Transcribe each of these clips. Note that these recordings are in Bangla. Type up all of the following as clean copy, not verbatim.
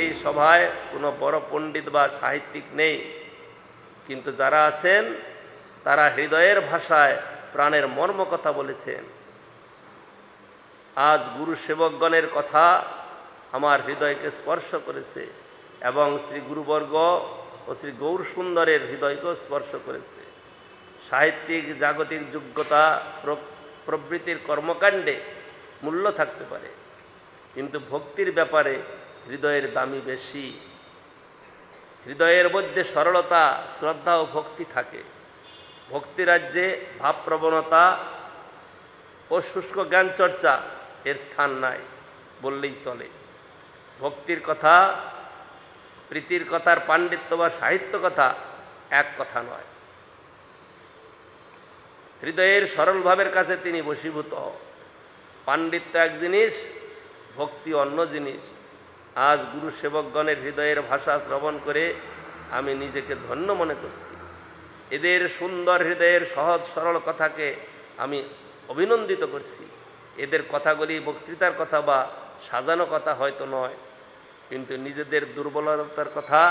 এই সভায় কোনো বড় পণ্ডিত বা সাহিত্যিক নেই, কিন্তু যারা আছেন তারা হৃদয়ের ভাষায় প্রাণের মর্ম কথা বলেছেন। আজ গুরু সেবকগণের কথা আমার হৃদয়কে স্পর্শ করেছে এবং শ্রী গুরুবর্গ ও শ্রী গৌর সুন্দরের হৃদয়কেও স্পর্শ করেছে। সাহিত্যিক জাগতিক যোগ্যতা প্রবৃত্তির কর্মকাণ্ডে মূল্য থাকতে পারে, কিন্তু ভক্তির ব্যাপারে হৃদয়ের দামই বেশি। হৃদয়ের মধ্যে সরলতা, শ্রদ্ধা ও ভক্তি থাকে। ভক্তিরাজ্যে ভাবপ্রবণতা ও শুষ্ক জ্ঞান চর্চা এর স্থান নাই বললেই চলে। ভক্তির কথা, প্রীতির কথার পাণ্ডিত্য বা সাহিত্য কথা এক কথা নয়। হৃদয়ের সরল ভাবের কাছে তিনি বশীভূত। পাণ্ডিত্য এক জিনিস, ভক্তি অন্য জিনিস। আজ গুরু সেবকগণের হৃদয়ের ভাষা শ্রবণ করে আমি নিজেকে ধন্য মনে করছি। এদের সুন্দর হৃদয়ের সহজ সরল কথাকে আমি অভিনন্দিত করছি। এদের কথাগুলি বক্তৃতার কথা বা সাজানো কথা হয়তো নয়, কিন্তু নিজেদের দুর্বলতার কথা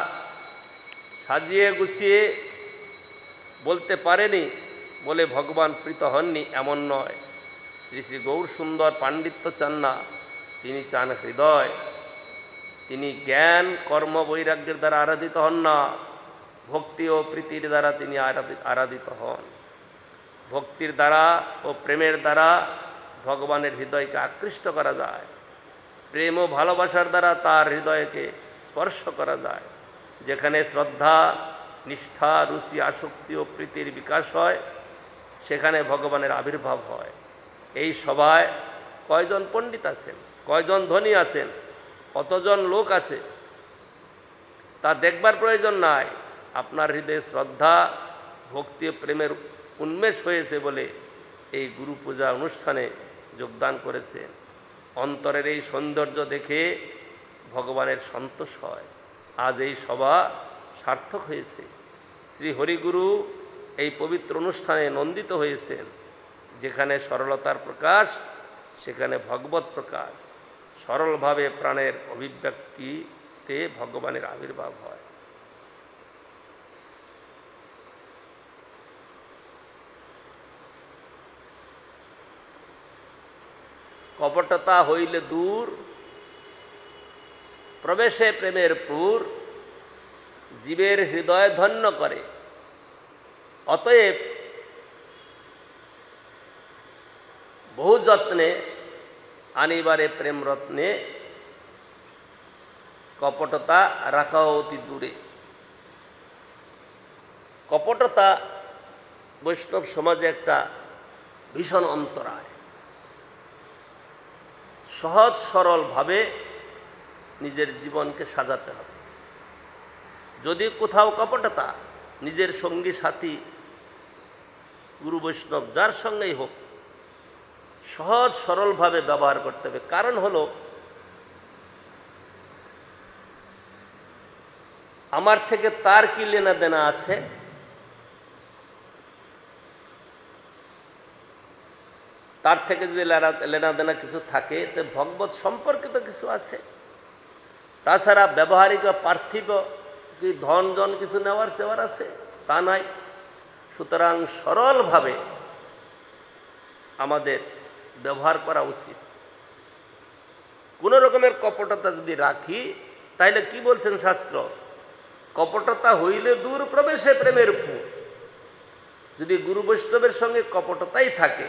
সাজিয়ে গুছিয়ে বলতে পারেনি বলে ভগবান প্রীত হননি এমন নয়। শ্রী শ্রী গৌর সুন্দর পাণ্ডিত্য চান না, তিনি চান হৃদয়। তিনি জ্ঞান কর্ম বৈরাগ্যের দ্বারা আরাধিত হন না, ভক্তি ও প্রীতির দ্বারা তিনি আরাধিত হন। ভক্তির দ্বারা ও প্রেমের দ্বারা ভগবানের হৃদয়কে আকৃষ্ট করা যায়। প্রেম ও ভালোবাসার দ্বারা তার হৃদয়কে স্পর্শ করা যায়। যেখানে শ্রদ্ধা, নিষ্ঠা, রুচি, আসক্তি ও প্রীতির বিকাশ হয়, সেখানে ভগবানের আবির্ভাব হয়। এই সভায় কয়জন পণ্ডিত আছেন, কয়জন ধনী আছেন, কতজন লোক আছে তা দেখবার প্রয়োজন নাই। আপনার হৃদয়ে শ্রদ্ধা, ভক্তি ও প্রেমের উন্মেষ হয়েছে বলে এই গুরু পূজা অনুষ্ঠানে যোগদান করেছেন। অন্তরের এই সৌন্দর্য দেখে ভগবানের সন্তোষ হয়। আজ এই সভা সার্থক হয়েছে। শ্রী হরিগুরু এই পবিত্র অনুষ্ঠানে নন্দিত হয়েছেন। যেখানে সরলতার প্রকাশ, সেখানে ভগবত প্রকাশ। সরলভাবে প্রাণের অভিব্যক্তিতে ভগবানের আবির্ভাব হয়। কপটতা হইলে দূর, প্রবেশে প্রেমের পুর, জীবের হৃদয় ধন্য করে। অতএব বহু যত্নে আনিবারে প্রেম রত্নে কপটতা রাখা অতি দূরে। কপটতা বৈষ্ণব সমাজে একটা ভীষণ অন্তরায়। সহজ সরলভাবে নিজের জীবনকে সাজাতে হবে। যদি কোথাও কপটতা, নিজের সঙ্গী সাথী, গুরু বৈষ্ণব যার সঙ্গেই হোক, সহজ সরলভাবে ব্যবহার করতে হবে। কারণ হলো, আমার থেকে তার কি লেনা দেনা আছে, তার থেকে যদি লেনা দেনা কিছু থাকে, তো ভগবত সম্পর্কিত কিছু আছে। তাছাড়া ব্যবহারিক পার্থিব কি ধন জন কিছু দেওয়ার আছে, তা নাই। সুতরাং সরলভাবে আমাদের ব্যবহার করা উচিত। কোনো রকমের কপটতা যদি রাখি, তাইলে কি বলছেন শাস্ত্র? কপটতা হইলে দূর, প্রবেশে প্রেমের পুর। যদি গুরু বৈষ্ণবের সঙ্গে কপটতাই থাকে,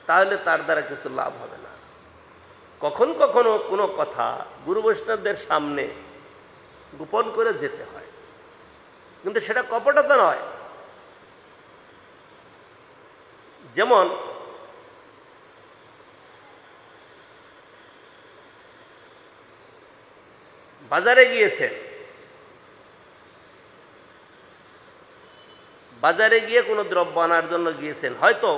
তাহলে তার দ্বারা কিছু লাভ হবে না। কখন কখনো কোনো কথা গুরু বৈষ্ণবদের সামনে গোপন করে যেতে হয়, কিন্তু সেটা কপটতা নয়। যেমন বাজারে গিয়েছেন, বাজারে গিয়ে কোনো দ্রব্য আনার জন্য গিয়েছেন। হয়তো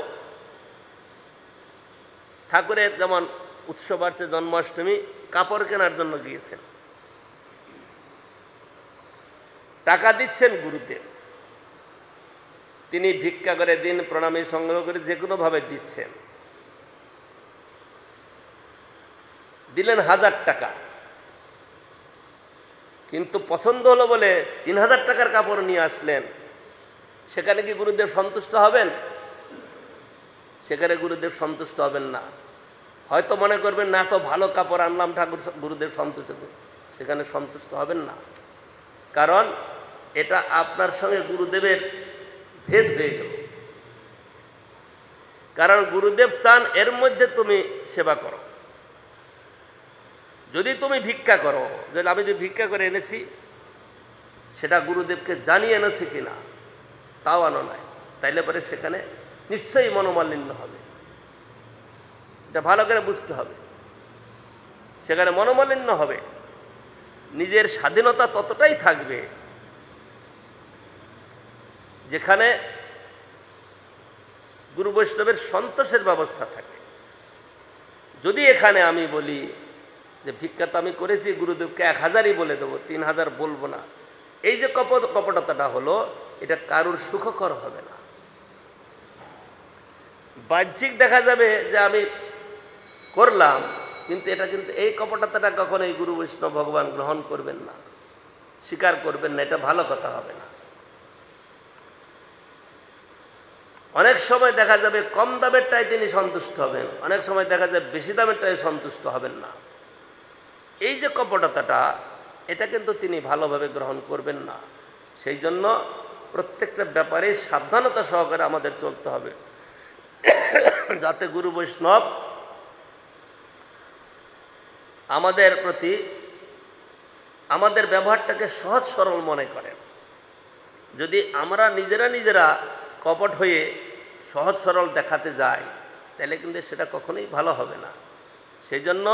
ঠাকুরের যেমন উৎসব আছে, জন্মাষ্টমী, কাপড় কেনার জন্য গিয়েছেন। টাকা দিচ্ছেন গুরুদেব, তিনি ভিক্ষা করে দিন, প্রণামী সংগ্রহ করে যে কোনোভাবে দিচ্ছেন। দিলেন 1000 টাকা। কিন্তু পছন্দ হলো বলে 3000 টাকার কাপড় নিয়ে আসলেন, সেখানে কি গুরুদেব সন্তুষ্ট হবেন? সেখানে গুরুদেব সন্তুষ্ট হবেন না। হয়তো মনে করবেন না, তো ভালো কাপড় আনলাম, ঠাকুর গুরুদেব সন্তুষ্ট হবে, সেখানে সন্তুষ্ট হবেন না। কারণ এটা আপনার সঙ্গে গুরুদেবের ভেদ হয়ে গেল। কারণ গুরুদেব চান এর মধ্যে তুমি সেবা করো। যদি তুমি ভিক্ষা করো, যে আমি যে ভিক্ষা করে এনেছি সেটা গুরুদেবকে জানিয়ে এনেছি কিনা তাও আনো নাই, তাইলে পরে সেখানে নিশ্চয়ই মনোমালিন্য হবে। এটা ভালো করে বুঝতে হবে। সেখানে মনোমালিন্য হবে। নিজের স্বাধীনতা ততটাই থাকবে যেখানে গুরু বৈষ্ণবের সন্তোষের ব্যবস্থা থাকে। যদি এখানে আমি বলি যে ভিক্ষা তো আমি করেছি, গুরুদেবকে 1000ই বলে দেবো, 3000 বলবো না, এই যে কপটতাটা হলো, এটা কারুর সুখকর হবে না। বাহ্যিক দেখা যাবে যে আমি করলাম, কিন্তু এটা কিন্তু এই কপটতাটা কখনোই গুরু বৈষ্ণব ভগবান গ্রহণ করবেন না, স্বীকার করবেন না, এটা ভালো কথা হবে না। অনেক সময় দেখা যাবে কম দামেরটাই তিনি সন্তুষ্ট হবেন, অনেক সময় দেখা যাবে বেশি দামেরটাই সন্তুষ্ট হবেন না। এই যে কপটতাটা, এটা কিন্তু তিনি ভালোভাবে গ্রহণ করবেন না। সেই জন্য প্রত্যেকটা ব্যাপারে সাবধানতা সহকারে আমাদের চলতে হবে, যাতে গুরু বৈষ্ণব আমাদের প্রতি আমাদের ব্যবহারটাকে সহজ সরল মনে করেন। যদি আমরা নিজেরা কপট হয়ে সহজ সরল দেখাতে যাই, তাহলে কিন্তু সেটা কখনোই ভালো হবে না। সেই জন্য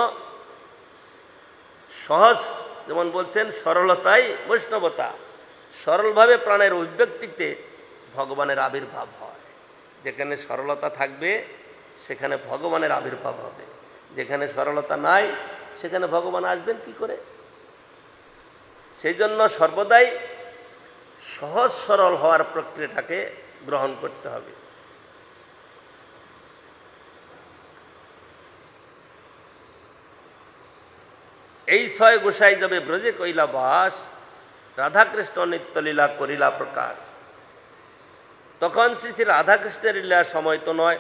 সহজ, যেমন বলছেন সরলতাই বৈষ্ণবতা, সরলভাবে প্রাণের অভিব্যক্তিতে ভগবানের আবির্ভাব হয়। যেখানে সরলতা থাকবে সেখানে ভগবানের আবির্ভাব হবে, যেখানে সরলতা নাই সেখানে ভগবান আসবেন কি করে? সেই জন্য সর্বদাই সহজ সরল হওয়ার প্রক্রিয়াটাকে গ্রহণ করতে হবে। এই 6 গোসাই যাবে ব্রজে কইলা বাস, রাধাকৃষ্ণ নিত্যলীলা করিলা প্রকাশ। তখন শ্রী শ্রী রাধাকৃষ্ণের লীলার সময় তো নয়।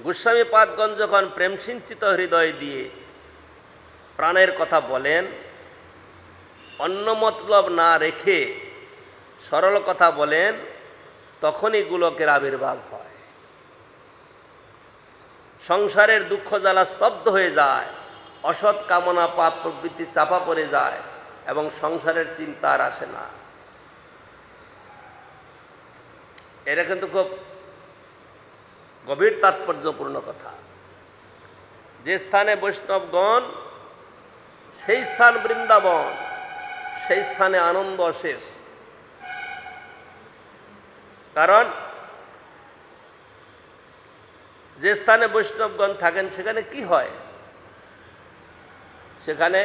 গোস্বামী পাদগণ যখন প্রেম সিঞ্চিত হৃদয় দিয়ে প্রাণের কথা বলেন, অন্য মতলব না রেখে সরল কথা বলেন, তখনই গোলকের আবির্ভাব হয়। সংসারের দুঃখ জ্বালা স্তব্ধ হয়ে যায়, অসৎ কামনা পাপ প্রবৃত্তি চাপা পড়ে যায় এবং সংসারের চিন্তা আর আসে না। এটা কিন্তু খুব গভীর তাৎপর্যপূর্ণ কথা। যে স্থানে বৈষ্ণবগণ, সেই স্থান বৃন্দাবন, সেই স্থানে আনন্দ অশেষ। কারণ যে স্থানে বৈষ্ণবগণ থাকেন সেখানে কি হয়? সেখানে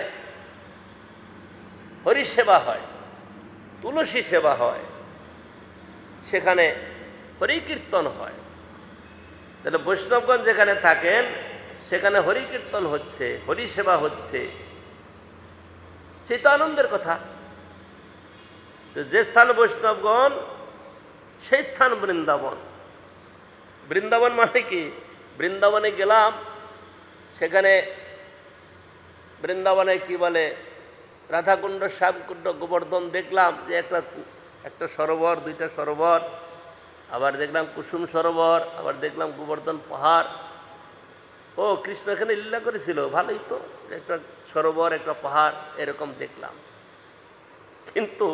হরিসেবা হয়, তুলসী সেবা হয়, সেখানে হরিকীর্তন হয়। তাহলে বৈষ্ণবগণ যেখানে থাকেন সেখানে হরিকীর্তন হচ্ছে, হরিসেবা হচ্ছে, সেই তো আনন্দের কথা। তো যে স্থান বৈষ্ণবগণ সেই স্থান বৃন্দাবন। বৃন্দাবন মানে কি? বৃন্দাবনে গেলাম, সেখানে বৃন্দাবনে কি বলে রাধাকুণ্ড, শ্যামকুণ্ড, গোবর্ধন দেখলাম, যে একটা সরোবর, 2টা সরোবর, আবার দেখলাম কুসুম সরোবর, আবার দেখলাম গোবর্ধন পাহাড়। ও, কৃষ্ণ এখানে লীলা করেছিল, ভালোই তো, একটা সরোবর, একটা পাহাড়, এরকম দেখলাম। কিন্তু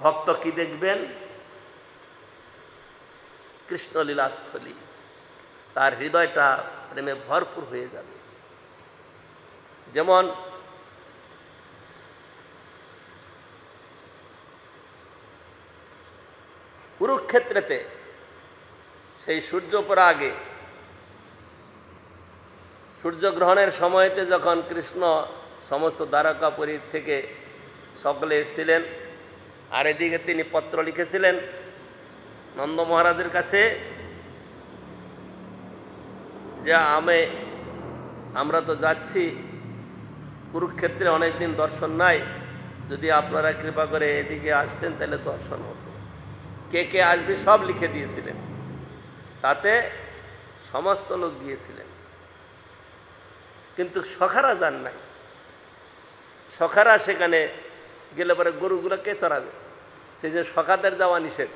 ভক্ত কি দেখবেন? কৃষ্ণলীলাস্থলী। তার হৃদয়টা প্রেমে ভরপুর হয়ে যাবে। যেমন কুরুক্ষেত্রেতে সেই সূর্য ওপর আগে সূর্যগ্রহণের সময়তে যখন কৃষ্ণ সমস্ত দ্বারকাপুরীর থেকে সকলে এসেছিলেন, আর এদিকে তিনি পত্র লিখেছিলেন নন্দ মহারাজের কাছে, যে আমরা তো যাচ্ছি কুরুক্ষেত্রে, অনেকদিন দর্শন নাই, যদি আপনারা কৃপা করে এদিকে আসতেন তাহলে দর্শন হতো। কে কে আসবে সব লিখে দিয়েছিলেন, তাতে সমস্ত লোক গিয়েছিলেন, কিন্তু সখারা যান নাই। সখারা সেখানে গেলে পরে গরুগুলো কে চড়াবে? সেই যে সখাদের যাওয়া নিষেধ,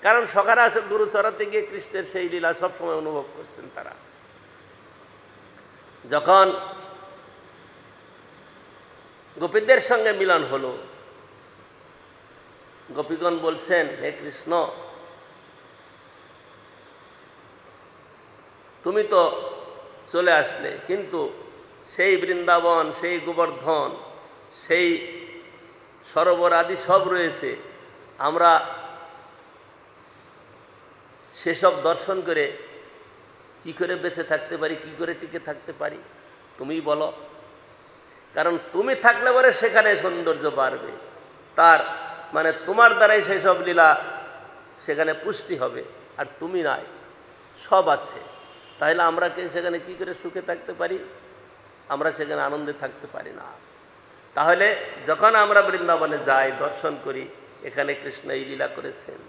কারণ সখারা গরু চড়াতে গিয়ে কৃষ্ণের সেই লীলা সবসময় অনুভব করছেন। তারা যখন গোপীদের সঙ্গে মিলন হলো, গোপীগণ বলছেন, হে কৃষ্ণ, তুমি তো চলে আসলে, কিন্তু সেই বৃন্দাবন, সেই গোবর্ধন, সেই সরোবর আদি সব রয়েছে, আমরা সেসব দর্শন করে কি করে বেঁচে থাকতে পারি, কি করে টিকে থাকতে পারি? তুমিই বলো। কারণ তুমি থাকলে পরে সেখানে সৌন্দর্য বাড়বে, তার মানে তোমার দ্বারাই সেসব লীলা সেখানে পুষ্টি হবে, আর তুমি নাই, সব আছে। তাহলে আমরা সেখানে কি করে সুখে থাকতে পারি? আমরা সেখানে আনন্দে থাকতে পারি না। তাহলে যখন আমরা বৃন্দাবনে যাই, দর্শন করি, এখানে কৃষ্ণ এই লীলা করেছেন,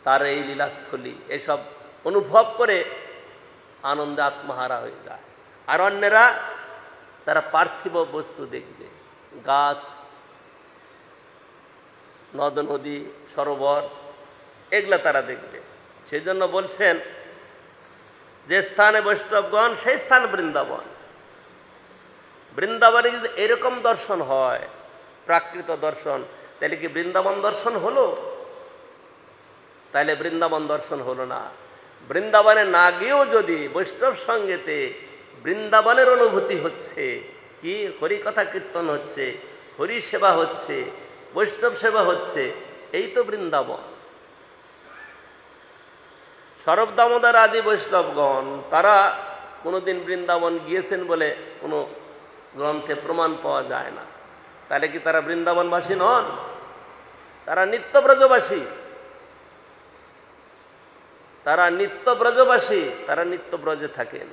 তার এই লীলাস্থলী, এসব অনুভব করে আনন্দে আত্মহারা হয়ে যায়। আর অন্যেরা তারা পার্থিব বস্তু দেখবে, গাছ, নদ নদী, সরোবর, এগুলা তারা দেখবে। সেই জন্য বলছেন, যে স্থানে বৈষ্ণবগণ সেই স্থান বৃন্দাবন। বৃন্দাবনে যদি এরকম দর্শন হয়, প্রাকৃত দর্শন, তাহলে কি বৃন্দাবন দর্শন হলো? তাহলে বৃন্দাবন দর্শন হলো না। বৃন্দাবনে না গিয়েও যদি বৈষ্ণব সঙ্গেতে বৃন্দাবনের অনুভূতি হচ্ছে, কি হরিকথা কীর্তন হচ্ছে, হরি সেবা হচ্ছে, বৈষ্ণব সেবা হচ্ছে, এই তো বৃন্দাবন। স্বরূপ দামোদর আদি বৈষ্ণবগণ তারা কোনোদিন বৃন্দাবন গিয়েছেন বলে কোনো গ্রন্থে প্রমাণ পাওয়া যায় না। তাহলে কি তারা বৃন্দাবনবাসী নন? তারা নিত্যব্রজবাসী, তারা নিত্যব্রজবাসী, তারা নিত্যব্রজে থাকেন।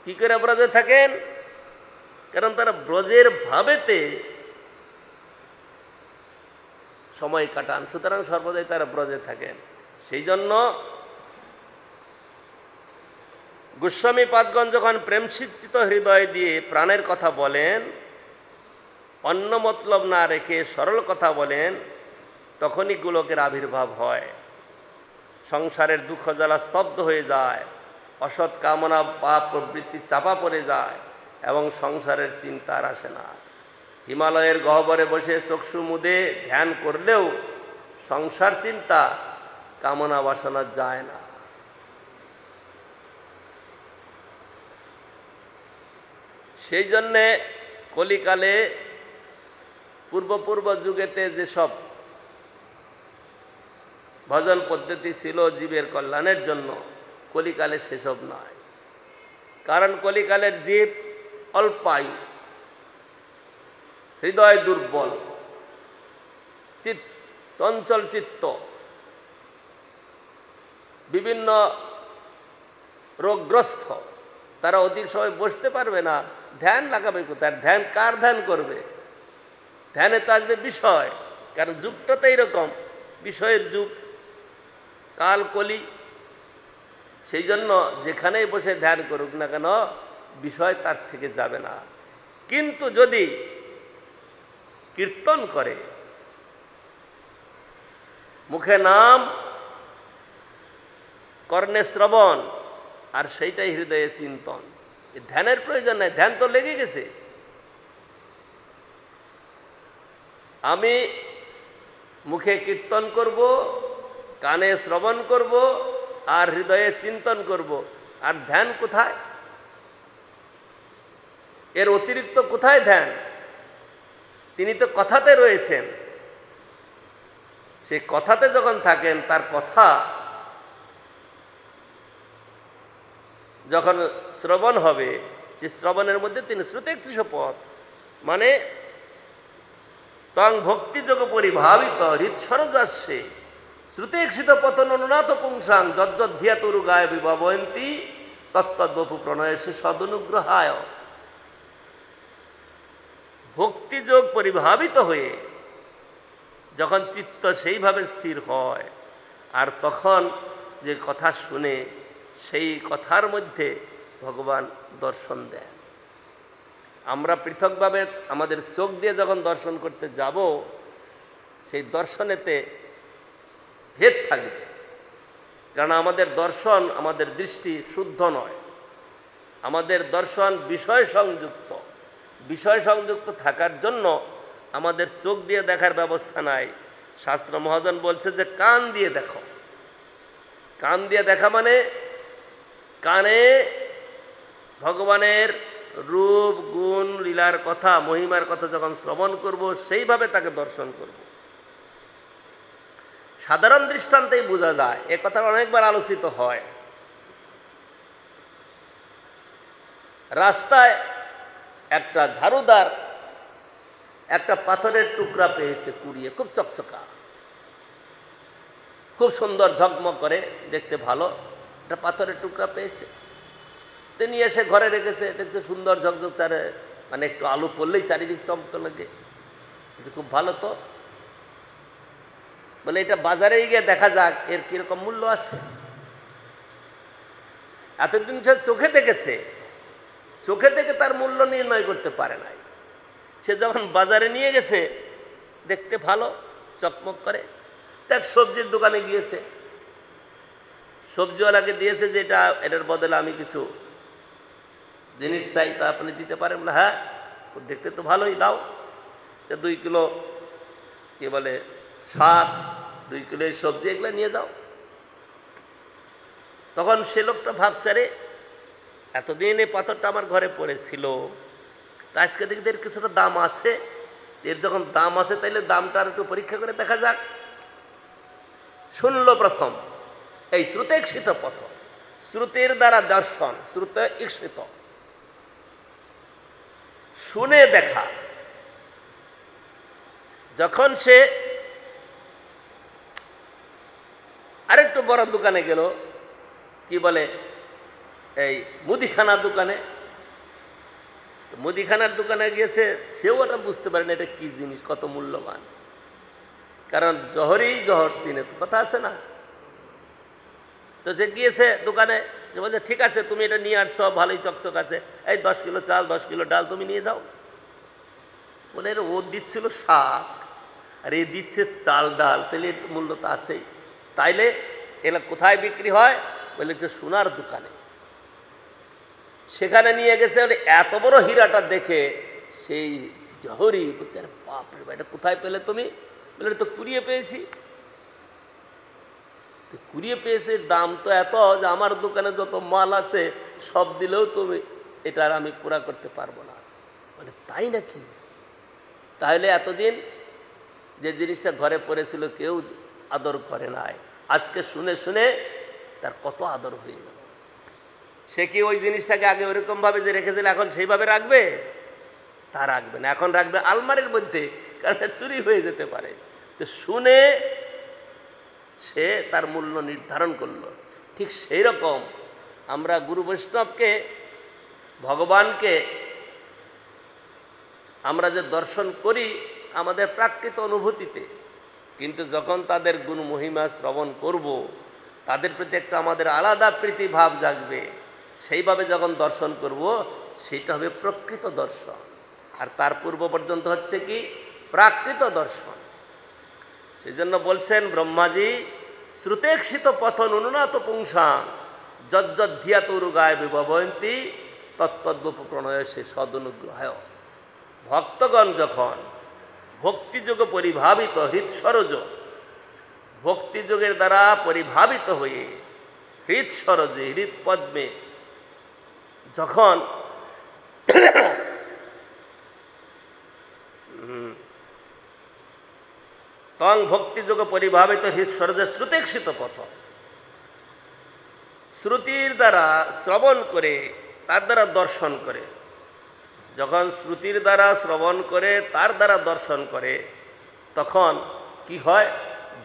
কি করে ব্রজে থাকেন? কারণ তারা ব্রজের ভাবেতে সময় কাটান, সুতরাং সর্বদাই তারা ব্রজে থাকেন। সেই জন্য গোস্বামী পাদগণ যখন প্রেমসিঞ্চিত হৃদয় দিয়ে প্রাণের কথা বলেন, অন্য মতলব না রেখে সরল কথা বলেন, তখনই গোলকের আবির্ভাব হয়। সংসারের দুঃখ জ্বালা স্তব্ধ হয়ে যায়, অসৎ কামনা পাপ প্রবৃত্তি চাপা পড়ে যায় এবং সংসারের চিন্তা আর আসে না। হিমালয়ের গহ্বরে বসে চক্ষু মুদে ধ্যান করলেও সংসার চিন্তা, কামনা বাসনা যায় না। সেই জন্যে কলিকালে পূর্ব যুগেতে যেসব ভজন পদ্ধতি ছিল জীবের কল্যাণের জন্য, কলিকালে সেসব নয়। কারণ কলিকালের জীব অল্পায়ু, হৃদয় দুর্বল, চঞ্চল চিত্ত, বিভিন্ন রোগগ্রস্ত, তারা অধিক সময় বসতে পারবে না। ধ্যান লাগাবে কোথায়? ধ্যান কার ধ্যান করবে? ধ্যানে তো আসবে বিষয়, কারণ যুগটা তো এইরকম, বিষয়ের যুগ, কাল কলি। সেই জন্য যেখানেই বসে ধ্যান করুক না কেন, বিষয় তার থেকে যাবে না। কিন্তু যদি কীর্তন করে, মুখে নাম, কর্ণে শ্রবণ, আর সেইটাই হৃদয়ে চিন্তন, ধ্যানের প্রয়োজন নাই, ধ্যান তো লেগে গেছে। আমি মুখে কীর্তন করব, কানে শ্রবণ করব, আর হৃদয়ে চিন্তন করব, আর ধ্যান কোথায়? এর অতিরিক্ত কোথায় ধ্যান? তিনি তো কথাতে রয়েছেন। সেই কথাতে যখন থাকেন, তার কথা যখন শ্রবণ হবে, সে শ্রবণের মধ্যে তিনি শ্রুতেকৃষ পথ, মানে তং ভক্তিযোগ পরিভাবিত হৃৎসরজাস্যে শ্রুতেক্ষিত পতন অনুনাথ পুংসাং যজ্জধ্যাত উরুগায় বিভবয়ন্তী তত্তদ্বপু প্রণয়সে সদনুগ্রহায়। ভক্তিযোগ পরিভাবিত হয়ে যখন চিত্ত সেইভাবে স্থির হয়, আর তখন যে কথা শুনে সেই কথার মধ্যে ভগবান দর্শন দেন। আমরা পৃথকভাবে আমাদের চোখ দিয়ে যখন দর্শন করতে যাব, সেই দর্শনেতে ভেদ থাকবে, কারণ আমাদের দর্শন, আমাদের দৃষ্টি শুদ্ধ নয়। আমাদের দর্শন বিষয় সংযুক্ত। বিষয় সংযুক্ত থাকার জন্য আমাদের চোখ দিয়ে দেখার ব্যবস্থা নাই। শাস্ত্র মহাজন বলছে যে কান দিয়ে দেখো। কান দিয়ে দেখা মানে কানে ভগবানের রূপ, গুণ, লীলার কথা, মহিমার কথা যখন শ্রবণ করব, সেইভাবে তাকে দর্শন করব। সাধারণ দৃষ্টান্তেই বোঝা যায়। এ কথা অনেকবার আলোচিত হয়। রাস্তায় একটা ঝাড়ুদার একটা পাথরের টুকরা পেয়েছে কুড়িয়ে, খুব চকচকা, খুব সুন্দর, ঝকমক করে, দেখতে ভালো। একটা পাথরের টুকরা পেয়েছে, তিনি এসে ঘরে রেখেছে। দেখছে সুন্দর ঝকঝক, চারে মানে একটু আলো পড়লেই চারিদিক চমকতে লাগে। খুব ভালো তো, বলে এটা বাজারে গিয়ে দেখা যাক এর কিরকম মূল্য আছে। এতদিন সে চোখে দেখেছে, চোখে দেখে তার মূল্য নির্ণয় করতে পারে নাই। সে যখন বাজারে নিয়ে গেছে, দেখতে ভালো, চকমক করে, তার সবজির দোকানে গিয়েছে, সবজিওয়ালাকে দিয়েছে যে এটার বদলে আমি কিছু জিনিস চাই, তা আপনি দিতে পারেন? বলে হ্যাঁ, দেখতে তো ভালোই, দাও। 2 কিলো কি বলে শাক, 2 কিলো সবজি, এগুলো নিয়ে যাও। তখন সে লোকটা ভাবছে, রে এতদিন এই পাথরটা আমার ঘরে পড়েছিল, তা আজকে দেখি এর কিছুটা দাম আছে। এর যখন দাম আছে, তাইলে দামটা আর একটু পরীক্ষা করে দেখা যাক। শুনল প্রথম এই শ্রুতেক্ষিত পথ, শ্রুতির দ্বারা দর্শন, শ্রুত ঈক্ষিত, শুনে দেখা। যখন সে আরেকটু বড় দোকানে গেল, কি বলে এই মুদিখানার দোকানে, মুদিখানার দোকানে গিয়েছে, সেও ওটা বুঝতে পারে না এটা কি জিনিস, কত মূল্যবান। কারণ জহরেই জহর চিনে, কথা আছে না। তো যে গিয়েছে দোকানে, বলছে ঠিক আছে, তুমি এটা নিয়ে আসছো, ভালোই চকচক আছে, এই 10 কিলো চাল, 10 কিলো ডাল তুমি নিয়ে যাও। বলে ও দিচ্ছিল শাক, আর এ দিচ্ছে চাল ডাল, তাহলে মূল্য তো আছেই। তাইলে এগুলো কোথায় বিক্রি হয়? বলে একটু সোনার দোকানে। সেখানে নিয়ে গেছে। এত বড় হীরাটা দেখে সেই জহরি বলছে, আরে বাপরে, এটা কোথায় পেলে তুমি? বলে তো কুড়িয়ে পেয়েছি। কুড়িয়ে পেয়েছে, দাম তো এত যে আমার দোকানে যত মাল আছে সব দিলেও তুমি এটার আমি পুরা করতে পারবো না। বলে তাই নাকি? তাহলে এতদিন যে জিনিসটা ঘরে পড়েছিল কেউ আদর করে নাই, আজকে শুনে শুনে তার কত আদর হয়ে গেল। সে কি ওই জিনিসটাকে আগে ওইরকমভাবে যে রেখেছিল এখন সেইভাবে রাখবে? তা রাখবে না, এখন রাখবে আলমারির মধ্যে, কারণ চুরি হয়ে যেতে পারে। তো শুনে সে তার মূল্য নির্ধারণ করলো। ঠিক সেই রকম আমরা গুরু বৈষ্ণবকে, ভগবানকে আমরা যে দর্শন করি আমাদের প্রাকৃত অনুভূতিতে, কিন্তু যখন তাদের গুণ মহিমা শ্রবণ করব, তাদের প্রতি একটা আমাদের আলাদা প্রীতি ভাব জাগবে। সেইভাবে যখন দর্শন করব, সেটা হবে প্রকৃত দর্শন। আর তার পূর্ব পর্যন্ত হচ্ছে কি প্রাকৃত দর্শন। সেই জন্য বলছেন ব্রহ্মাজি, শ্রুতেক্ষিত পথন অনুনাত পুংসাং যজ্জধ্যাত উরুগায় বিভবয়ন্তী তত্তদ্বপু প্রণয়সে সদনুগ্রহায়। ভক্তগণ যখন ভক্তিযোগে পরিভাবিত, হৃৎসরজ, ভক্তিযোগের দ্বারা পরিভাবিত হয়ে হৃৎসরজে, হৃৎপদ্মে যখন তং ভক্তিযোগে পরিভাবিত হৃৎসরজে শ্রুতেক্ষিত পথ, শ্রুতির দ্বারা শ্রবণ করে তার দ্বারা দর্শন করে। যখন শ্রুতির দ্বারা শ্রবণ করে তার দ্বারা দর্শন করে, তখন কি হয়?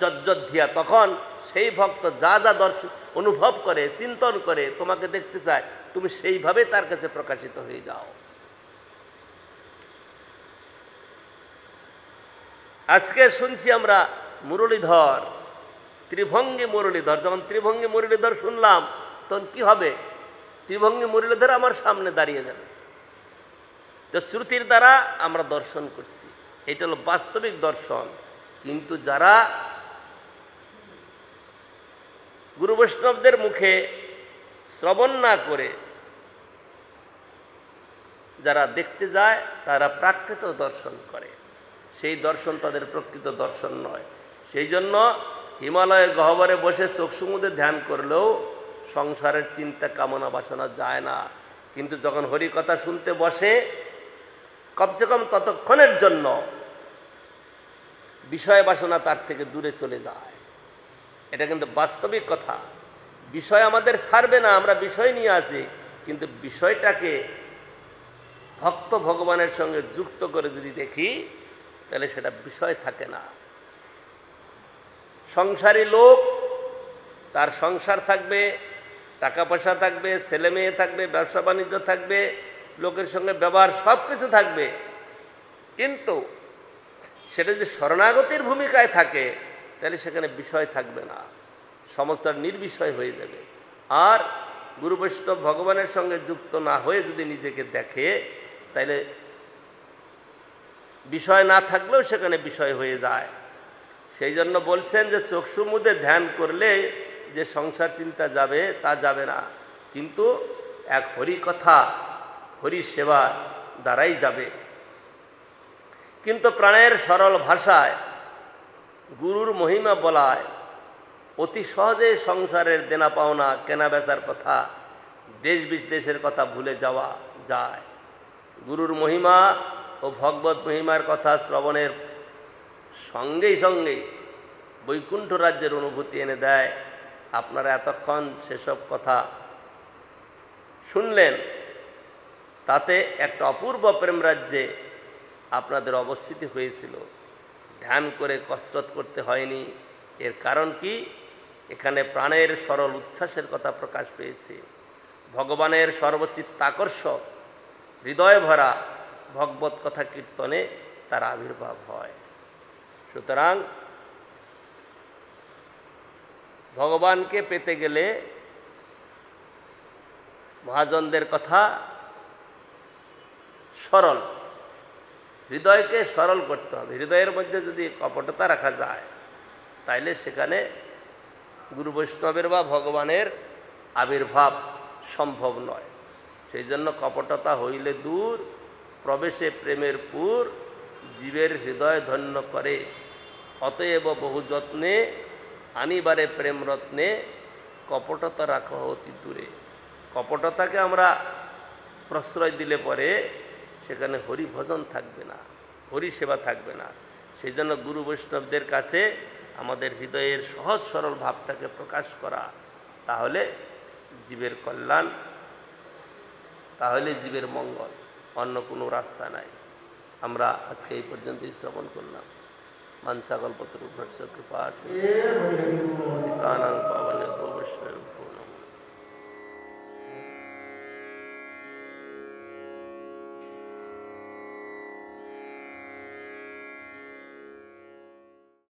যজ্জত ধিয়া, তখন সেই ভক্ত যা যা দর্শন অনুভব করে, চিন্তন করে, তোমাকে দেখতে চায়, তুমি সেইভাবে তার কাছে প্রকাশিত হয়ে যাও। আজকে শুনছি আমরা মুরলীধর, ত্রিভঙ্গী মুরলীধর। যখন ত্রিভঙ্গী মুরলীধর শুনলাম, তখন কি হবে? ত্রিভঙ্গী মুরলীধর আমার সামনে দাঁড়িয়ে যাবে। তো শ্রুতির দ্বারা আমরা দর্শন করছি, এটা হলো বাস্তবিক দর্শন। কিন্তু যারা গুরু বৈষ্ণবদের মুখে শ্রবণ না করে যারা দেখতে যায়, তারা প্রাকৃত দর্শন করে, সেই দর্শন তাদের প্রকৃত দর্শন নয়। সেই জন্য হিমালয়ে গহ্বরে বসে চোখ সমুদ্রে ধ্যান করলেও সংসারের চিন্তা কামনা বাসনা যায় না। কিন্তু যখন হরি কথা শুনতে বসে, কমসে কম ততক্ষণের জন্য বিষয় বাসনা তার থেকে দূরে চলে যায়। এটা কিন্তু বাস্তবিক কথা। বিষয় আমাদের ছাড়বে না, আমরা বিষয় নিয়ে আছি, কিন্তু বিষয়টাকে ভক্ত ভগবানের সঙ্গে যুক্ত করে যদি দেখি, তাহলে সেটা বিষয় থাকে না। সংসারী লোক, তার সংসার থাকবে, টাকা পয়সা থাকবে, ছেলে মেয়ে থাকবে, ব্যবসা বাণিজ্য থাকবে, লোকের সঙ্গে ব্যবহার সব কিছু থাকবে, কিন্তু সেটা যদি শরণাগতির ভূমিকায় থাকে, তাহলে সেখানে বিষয় থাকবে না, সমস্ত নির্বিষয় হয়ে যাবে। আর গুরু বৈষ্ণব ভগবানের সঙ্গে যুক্ত না হয়ে যদি নিজেকে দেখে, তাহলে বিষয় না থাকলেও সেখানে বিষয় হয়ে যায়। সেই জন্য বলছেন যে চোখ সমুদ্রে ধ্যান করলে যে সংসার চিন্তা যাবে, তা যাবে না, কিন্তু এক হরি কথা, হরি সেবা দ্বারাই যাবে। কিন্তু প্রাণের সরল ভাষায় গুরুর মহিমা বলায় অতি সহজে সংসারের দেনা পাওনা, কেনা বেচার কথা, দেশ বিদেশের কথা ভুলে যাওয়া যায়। গুরুর মহিমা ও ভগবত মহিমার কথা শ্রবণের সঙ্গেই সঙ্গেই বৈকুণ্ঠ রাজ্যের অনুভূতি এনে দেয়। আপনারা এতক্ষণ সেসব কথা শুনলেন, তাতে একটা অপূর্ব প্রেম রাজ্যে আপনাদের অবস্থিতি হয়েছিল। ধ্যান করে কসরত করতে হয়নি। এর কারণ কি? এখানে প্রাণের সরল উচ্ছ্বাসের কথা প্রকাশ পেয়েছে। ভগবানের সর্বচিত্তাকর্ষক, হৃদয় ভরা ভগবত কথা কীর্তনে তার আবির্ভাব হয়। সুতরাং ভগবানকে পেতে গেলে মহাজনদের কথা সরল, হৃদয়কে সরল করতে হবে। হৃদয়ের মধ্যে যদি কপটতা রাখা যায়, তাইলে সেখানে গুরু বৈষ্ণবের বা ভগবানের আবির্ভাব সম্ভব নয়। সেই জন্য কপটতা হইলে দূর, প্রবেশে প্রেমের পুর, জীবের হৃদয় ধন্য করে। অতএব বহু যত্নে আনিবারে প্রেম রত্নে, কপটতা রাখা অতি দূরে। কপটতাকে আমরা প্রশ্রয় দিলে পরে সেখানে হরি ভজন থাকবে না, হরি সেবা থাকবে না। সেই জন্য গুরু বৈষ্ণবদের কাছে আমাদের হৃদয়ের সহজ সরল ভাবটাকে প্রকাশ করা, তাহলে জীবের কল্যাণ, তাহলে জীবের মঙ্গল, অন্য কোনো রাস্তা নাই। আমরা আজকে এই পর্যন্তই শ্রবণ করলাম। মানসাকল্পতরুভ্যশ্চ কৃপা সিন্ধু পতিতানাং পাবনেভ্যো বৈষ্ণবেভ্যো নমঃ।